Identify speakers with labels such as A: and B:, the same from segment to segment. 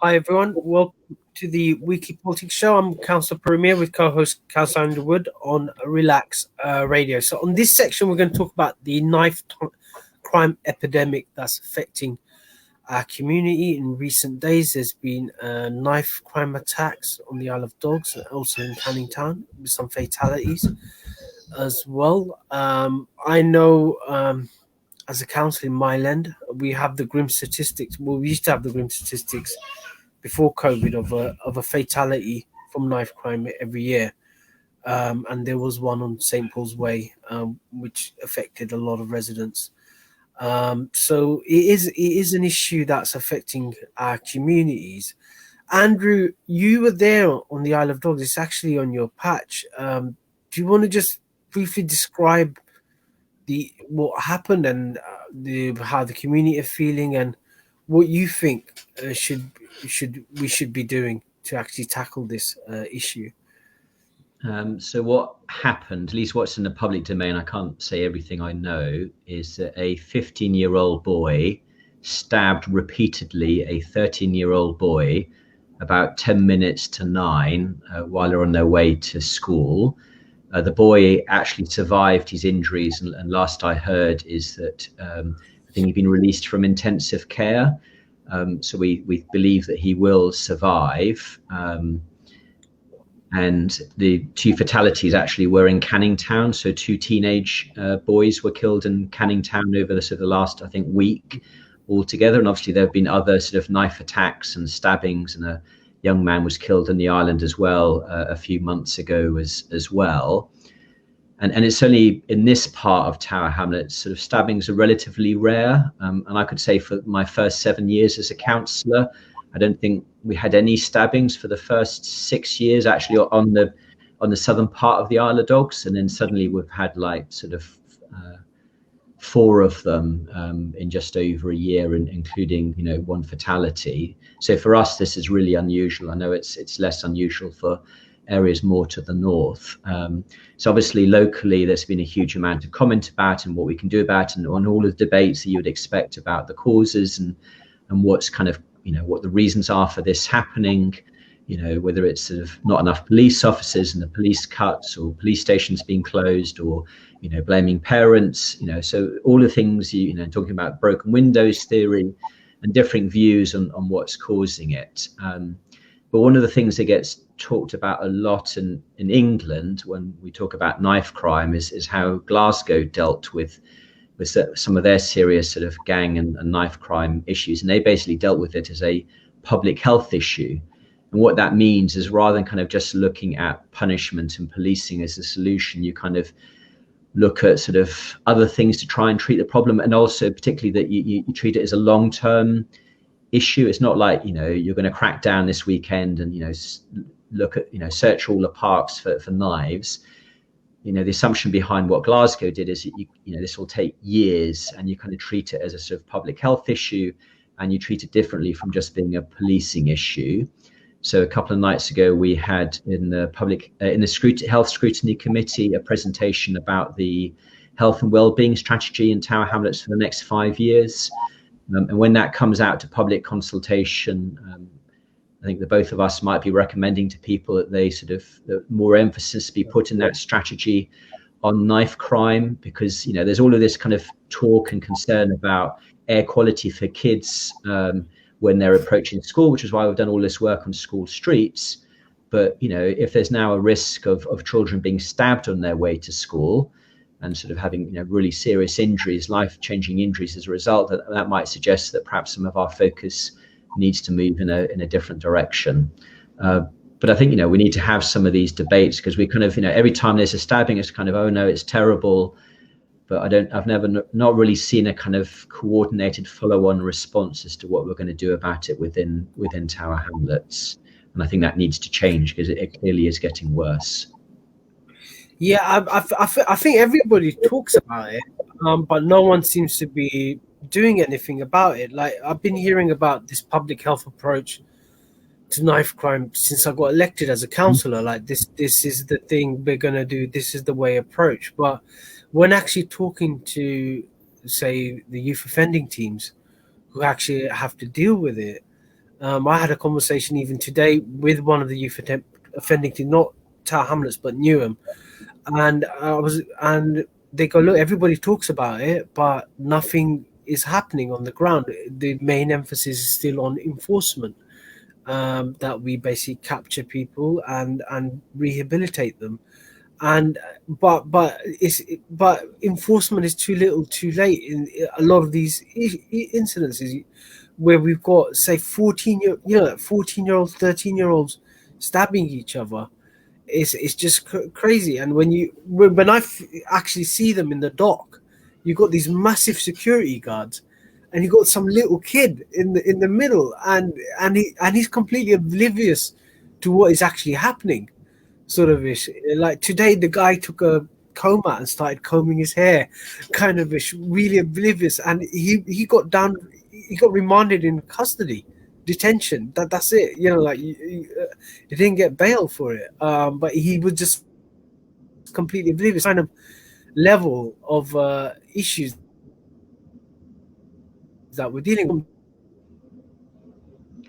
A: Hi everyone, welcome to the weekly politics show. I'm Councillor Premier with co-host Councillor Underwood on Relax Radio. So on this section, we're going to talk about the crime epidemic that's affecting our community in recent days. There's been knife crime attacks on the Isle of Dogs and also in Canning Town with some fatalities as well. I know as a council in Myland, we have the grim statistics. Well, we used to have the grim statistics before COVID of a fatality from knife crime every year, and there was one on St Paul's Way, which affected a lot of residents. So it is an issue that's affecting our communities. Andrew, you were there on the Isle of Dogs. It's actually on your patch. Do you want to just briefly describe what happened and how the community are feeling and what you think we should be doing to actually tackle this issue?
B: So what happened, at least what's in the public domain, I can't say everything I know, is that a 15-year-old boy stabbed repeatedly a 13-year-old boy about 10 minutes to 9 while they're on their way to school. The boy actually survived his injuries, and last I heard is that I think he'd been released from intensive care. So we believe that he will survive. And the two fatalities actually were in Canning Town. So 2 teenage boys were killed in Canning Town over the last, I think, week altogether. And obviously there have been other sort of knife attacks and stabbings, and a young man was killed on the island as well a few months ago as well. And it's only in this part of Tower Hamlets, sort of stabbings are relatively rare. And I could say for my first 7 years as a councillor, I don't think we had any stabbings for the first 6 years actually on the southern part of the Isle of Dogs. And then suddenly we've had like sort of 4 of them in just over a year, including, you know, 1 fatality. So for us, this is really unusual. I know it's less unusual for areas more to the north. So obviously locally there's been a huge amount of comment about and what we can do about, and on all of the debates that you would expect about the causes and what's kind of, you know, what the reasons are for this happening, you know, whether it's sort of not enough police officers and the police cuts, or police stations being closed, or, you know, blaming parents, you know, so all the things, you know, talking about broken windows theory and different views on what's causing it. But one of the things that gets talked about a lot in England when we talk about knife crime is how Glasgow dealt with some of their serious sort of gang and knife crime issues. And they basically dealt with it as a public health issue. And what that means is, rather than kind of just looking at punishment and policing as a solution, you kind of look at sort of other things to try and treat the problem. And also particularly that you treat it as a long-term issue. It's not like, you know, you're going to crack down this weekend and, you know, look at, you know, search all the parks for knives. You know, the assumption behind what Glasgow did is, you know, this will take years, and you kind of treat it as a sort of public health issue, and you treat it differently from just being a policing issue. So a couple of nights ago, we had in the Health Scrutiny Committee a presentation about the health and wellbeing strategy in Tower Hamlets for the next 5 years. And when that comes out to public consultation, I think the both of us might be recommending to people that they sort of more emphasis be put in that strategy on knife crime, because, you know, there's all of this kind of talk and concern about air quality for kids when they're approaching school, which is why we've done all this work on school streets. But, you know, if there's now a risk of children being stabbed on their way to school and sort of having, you know, really serious injuries, life-changing injuries as a result, that might suggest that perhaps some of our focus needs to move in a different direction. But I think, you know, we need to have some of these debates, because we kind of, you know, every time there's a stabbing, it's kind of, oh no, it's terrible. But I've never not really seen a kind of coordinated follow-on response as to what we're going to do about it within Tower Hamlets. And I think that needs to change, because it clearly is getting worse.
A: Yeah, I think everybody talks about it, but no one seems to be doing anything about it. Like, I've been hearing about this public health approach to knife crime since I got elected as a councillor. Like, this is the thing we're gonna do. This is the way approach. But when actually talking to, say, the youth offending teams who actually have to deal with it, I had a conversation even today with one of the youth offending team, not Tower Hamlets but Newham, and they go, look, everybody talks about it, but nothing is happening on the ground. The main emphasis is still on enforcement, that we basically capture people and rehabilitate them, and but enforcement is too little too late in a lot of these incidences where we've got, say, 14-year-olds, 13-year-olds stabbing each other. It's just crazy. And when I actually see them in the dock, you got these massive security guards, and you got some little kid in the middle, and he's completely oblivious to what is actually happening, sort of ish. Like today, the guy took a comb out and started combing his hair, kind of ish, really oblivious, and he got remanded in custody, detention. That's it. Like he didn't get bail for it, but he was just completely oblivious. Kind of level of issues that we're dealing with.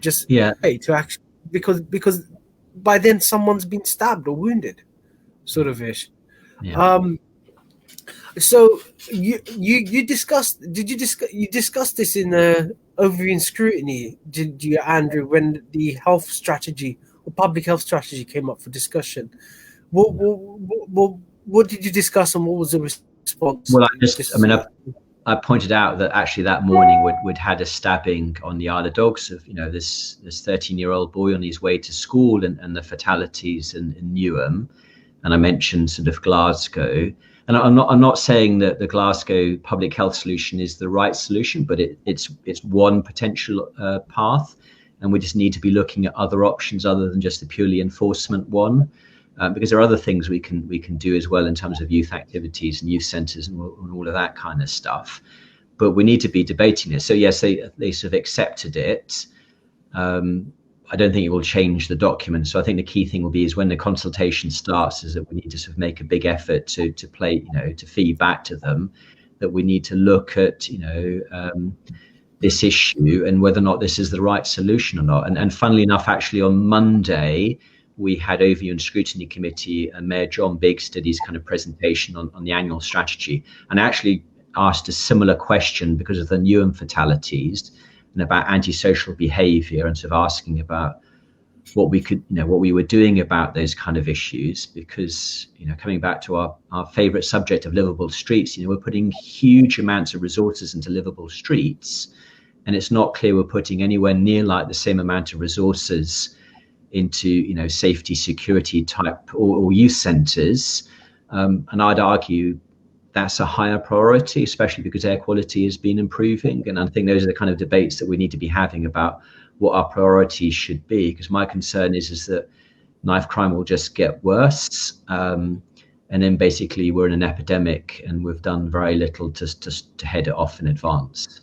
A: Just to actually, because by then someone's been stabbed or wounded, sort of ish.
B: Yeah.
A: So you discussed this in overview and scrutiny, did you, Andrew, when the health strategy or public health strategy came up for discussion? What did you discuss, and what was the response?
B: Well, I pointed out that actually that morning we'd had a stabbing on the Isle of Dogs of this 13-year-old boy on his way to school, and the fatalities in Newham, and I mentioned sort of Glasgow. And I'm not saying that the Glasgow public health solution is the right solution, but it's one potential path, and we just need to be looking at other options other than just the purely enforcement one, because there are other things we can do as well in terms of youth activities and youth centres and all of that kind of stuff. But we need to be debating it. So yes, they sort of accepted it. I don't think it will change the document. So I think the key thing will be is when the consultation starts, is that we need to sort of make a big effort to feed back to them that we need to look at, this issue and whether or not this is the right solution or not. And funnily enough, actually on Monday, we had Overview and Scrutiny Committee and Mayor John Biggs did his kind of presentation on the annual strategy, and actually asked a similar question because of the Newham fatalities and about antisocial behaviour, and sort of asking about what we were doing about those kind of issues. Because coming back to our favourite subject of livable streets, we're putting huge amounts of resources into livable streets, and it's not clear we're putting anywhere near like the same amount of resources into safety, security type or youth centres, and I'd argue that's a higher priority, especially because air quality has been improving. And I think those are the kind of debates that we need to be having about what our priorities should be, because my concern is that knife crime will just get worse, and then basically we're in an epidemic and we've done very little to head it off in advance.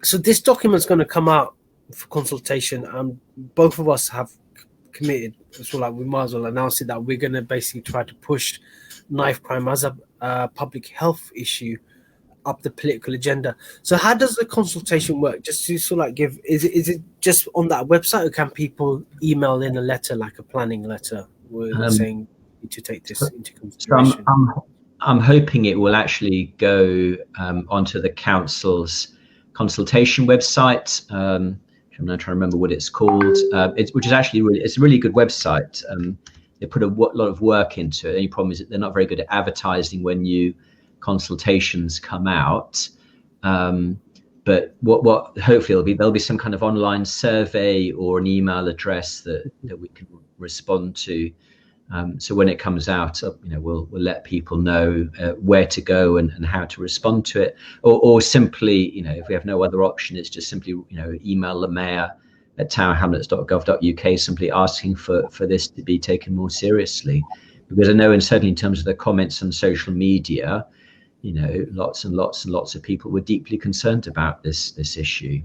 A: So this document's going to come out for consultation, and both of us have committed, so like we might as well announce it, that we're going to basically try to push knife crime as a public health issue up the political agenda. So how does the consultation work? Just to sort of like give, is it just on that website, or can people email in a letter, like a planning letter, saying to take this into consideration?
B: So I'm hoping it will actually go onto the council's consultation website. I'm not trying to remember what it's called, which is actually it's a really good website. They put a lot of work into it. The only problem is that they're not very good at advertising when new consultations come out. But what hopefully there'll be some kind of online survey or an email address that we can respond to. So when it comes out, we'll let people know where to go and how to respond to it, or simply, if we have no other option, it's just simply, email the mayor at towerhamlets.gov.uk, simply asking for this to be taken more seriously. Because I know, and certainly in terms of the comments on social media, lots and lots and lots of people were deeply concerned about this issue,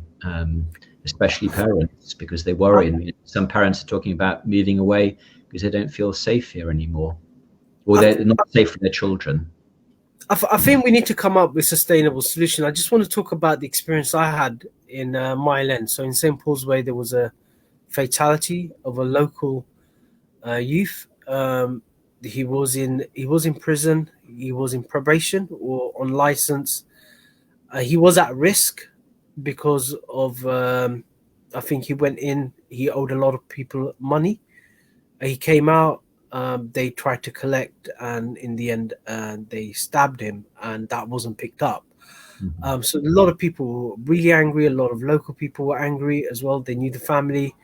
B: especially parents, because they worry. And some parents are talking about moving away because they don't feel safe here anymore, or they're not safe for their children.
A: I think we need to come up with sustainable solution. I just want to talk about the experience I had in Mile End. So in St Paul's Way, there was a fatality of a local youth. He was in prison. He was in probation or on license. He was at risk because of I think he went in. He owed a lot of people money. He came out. They tried to collect, and in the end, they stabbed him, and that wasn't picked up. So a lot of people were really angry. A lot of local people were angry as well. They knew the family.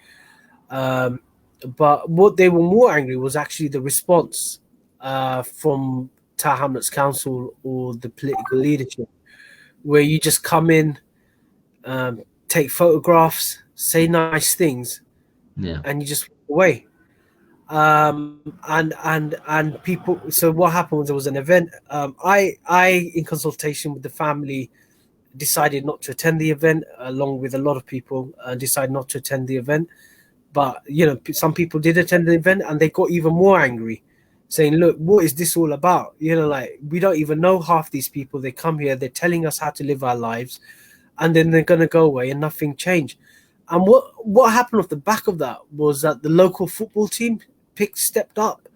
A: But what they were more angry was actually the response from Tower Hamlets Council or the political leadership, where you just come in, take photographs, say nice things, and you just walk away. And people. So what happened was there was an event. I in consultation with the family decided not to attend the event, along with a lot of people decided not to attend the event. But some people did attend the event, and they got even more angry, saying, "Look, what is this all about? Like, we don't even know half these people. They come here, they're telling us how to live our lives, and then they're gonna go away, and nothing changed." And what happened off the back of that was that the local football team stepped up,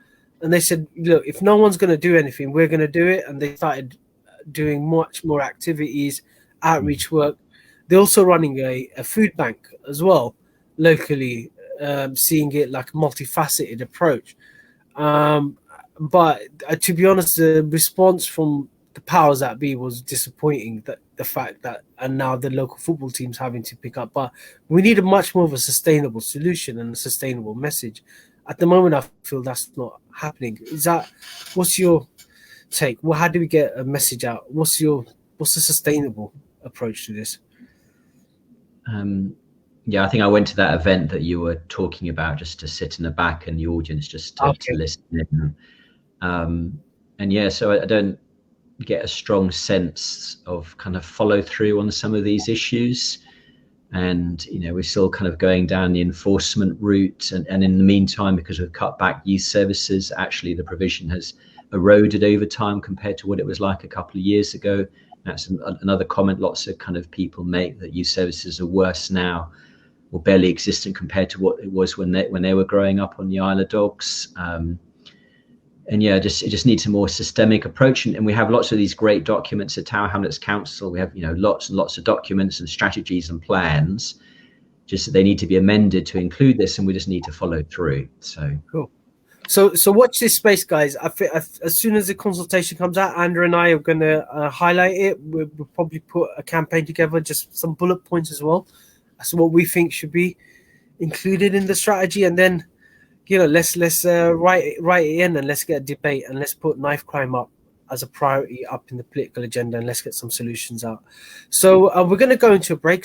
A: and they said, "Look, if no one's gonna do anything, we're gonna do it." And they started doing much more activities, outreach work. They're also running a food bank as well locally, seeing it like a multifaceted approach. But to be honest, the response from the powers that be was disappointing. That the fact that, and now the local football team's having to pick up. But we need a much more of a sustainable solution and a sustainable message. At the moment, I feel that's not happening. What's your take? Well, how do we get a message out? What's the sustainable approach to this?
B: Yeah, I think I went to that event that you were talking about just to sit in the back and the audience just to listen in. And yeah, so I don't get a strong sense of kind of follow through on some of these issues. And, we're still kind of going down the enforcement route. And in the meantime, because we've cut back youth services, actually the provision has eroded over time compared to what it was like a couple of years ago. That's another comment lots of kind of people make, that youth services are worse now or barely existent compared to what it was when they were growing up on the Isle of Dogs. And yeah, it just needs a more systemic approach. And we have lots of these great documents at Tower Hamlets Council. We have lots and lots of documents and strategies and plans. Just they need to be amended to include this, and we just need to follow through. So
A: cool. So watch this space, guys. As soon as the consultation comes out, Andrew and I are going to highlight it. We'll probably put a campaign together, just some bullet points as well. That's what we think should be included in the strategy, and then let's write it in, and let's get a debate, and let's put knife crime up as a priority up in the political agenda, and let's get some solutions out. So we're going to go into a break.